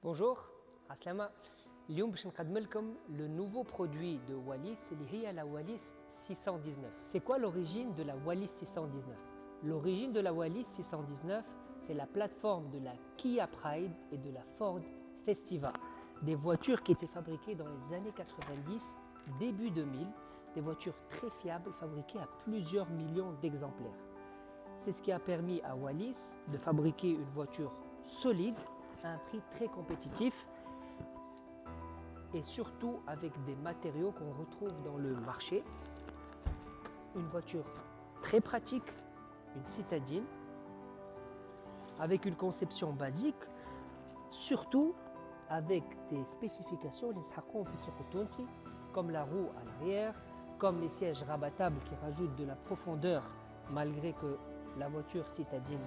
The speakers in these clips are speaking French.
Bonjour, Aslama. اليوم باش نقدم لكم le nouveau produit de Wallis اللي هي la Wallis 619. C'est quoi l'origine de la Wallis 619? L'origine de la Wallis 619, c'est la plateforme de la Kia Pride et de la Ford Festiva. Des voitures qui étaient fabriquées dans les années 90, début 2000, des voitures très fiables fabriquées à plusieurs millions d'exemplaires. C'est ce qui a permis à Wallis de fabriquer une voiture solide à un prix très compétitif et surtout avec des matériaux qu'on retrouve dans le marché. Une voiture très pratique, une citadine, avec une conception basique, surtout avec des spécifications comme la roue à l'arrière, comme les sièges rabattables qui rajoutent de la profondeur malgré que la voiture citadine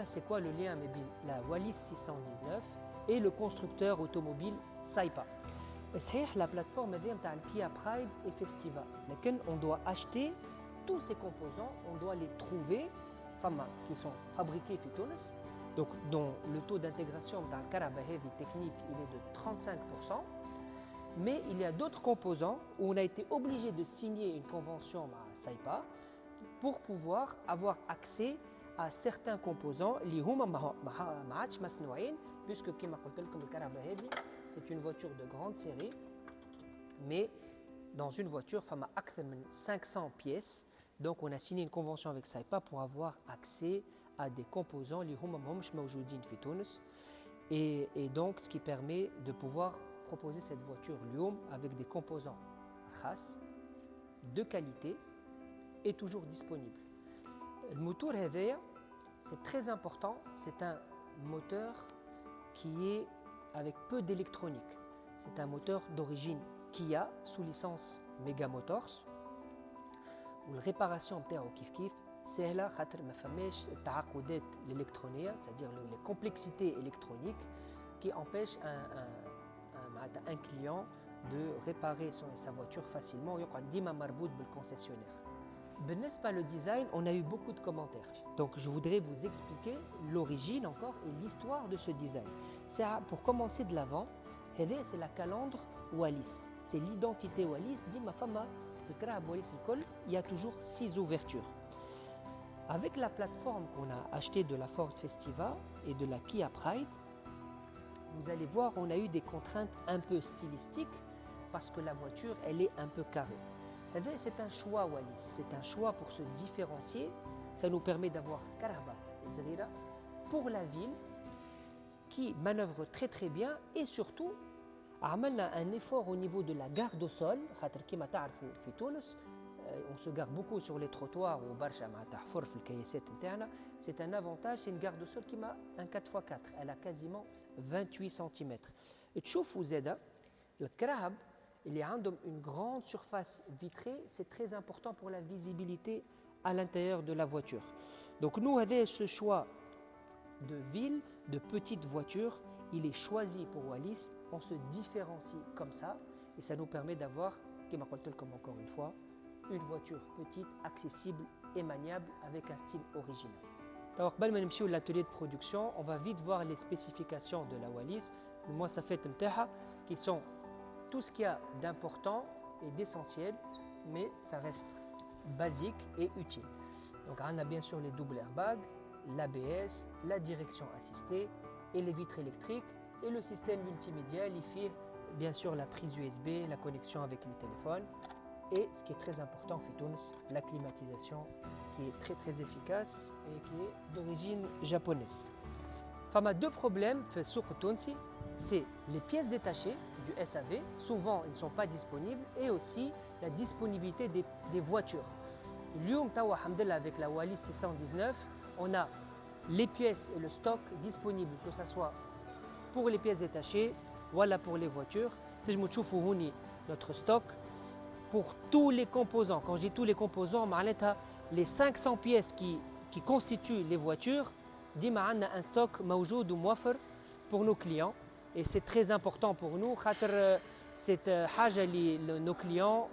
c'est quoi le lien entre la Wallis 619 et le constructeur automobile Saipa. La plateforme est de Kia Pride et Festiva. Mais on doit acheter tous ces composants, on doit les trouver, qui sont fabriqués en Tunis, donc dont le taux d'intégration dans le Karaba Heavy technique il est de 35%. Mais il y a d'autres composants où on a été obligé de signer une convention avec Saipa pour pouvoir avoir accès à certains composants puisque c'est une voiture de grande série, mais dans une voiture il y a 500 pièces, donc on a signé une convention avec Saipa pour avoir accès à des composants et donc ce qui permet de pouvoir proposer cette voiture avec des composants khas, de qualité et toujours disponible. Le moteur HEVEA, c'est très important, c'est un moteur qui est avec peu d'électronique. C'est un moteur d'origine Kia sous licence Mega Motors. Où la réparation نتاعو كيف سهلة خاطر ما فماش التعقدات الإلكترونية, c'est-à-dire les complexités électroniques qui empêchent un client de réparer sa voiture facilement ويقعد ديما مربوط بالconcessionnaire. Par le design, on a eu beaucoup de commentaires. Donc je voudrais vous expliquer l'origine encore et l'histoire de ce design. Pour commencer de l'avant, c'est la calandre Wallis. C'est l'identité Wallis. Il y a toujours 6 ouvertures. Avec la plateforme qu'on a achetée de la Ford Festiva et de la Kia Pride, vous allez voir, on a eu des contraintes un peu stylistiques parce que la voiture, elle est un peu carrée. C'est un choix Wallis, c'est un choix pour se différencier. Ça nous permet d'avoir Karaba Zrira pour la ville qui manœuvre très très bien et surtout on a un effort au niveau de la garde au sol. On se garde beaucoup sur les trottoirs ou c'est un avantage, c'est une garde au sol qui a un 4x4, elle a quasiment 28 cm. Et tu vois, le Karab, il y a une grande surface vitrée, c'est très important pour la visibilité à l'intérieur de la voiture. Donc nous avons ce choix de ville, de petite voiture, il est choisi pour Wallis, on se différencie comme ça et ça nous permet d'avoir, comme encore une fois, une voiture petite, accessible et maniable avec un style original. Alors, l'atelier de production, on va vite voir les spécifications de la Wallis, moi ça fait qui sont tout ce qu'il y a d'important et d'essentiel, mais ça reste basique et utile. Donc on a bien sûr les doubles airbags, l'ABS, la direction assistée et les vitres électriques et le système multimédia, l'IFI, bien sûr la prise USB, la connexion avec le téléphone et ce qui est très important, la climatisation qui est très très efficace et qui est d'origine japonaise. Il y a 2 problèmes sur Tunsi, c'est les pièces détachées du SAV, souvent ils ne sont pas disponibles, et aussi la disponibilité des voitures. Avec la Wallis 619, on a les pièces et le stock disponibles, que ce soit pour les pièces détachées ou pour les voitures. Notre stock pour tous les composants. Quand je dis tous les composants, les 500 pièces qui constituent les voitures, on a un stock موجود وموفر pour nos clients et c'est très important pour nous car c'est حاجة اللي nos clients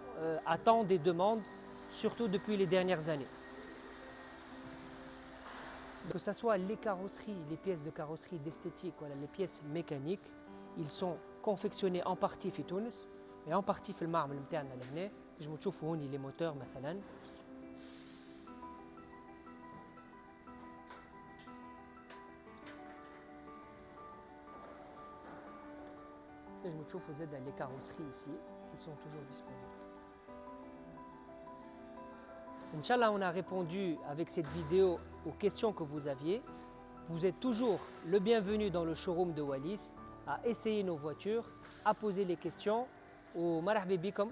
attendent et demandent surtout depuis les dernières années. Que ce soit les carrosseries, les pièces de carrosserie d'esthétique, voilà, les pièces mécaniques, ils sont confectionnés en partie في تونس et en partie في المعمل نتاعنا لهنا. نجمو تشوفوا هوني لي موتور مثلا. نجمو تشوفوا زادا les carrosseries ici qui sont toujours disponibles. Inch'Allah, on a répondu avec cette vidéo aux questions que vous aviez. Vous êtes toujours le bienvenu dans le showroom de Wallis, à essayer nos voitures, à poser les questions. Au marhaba bikum.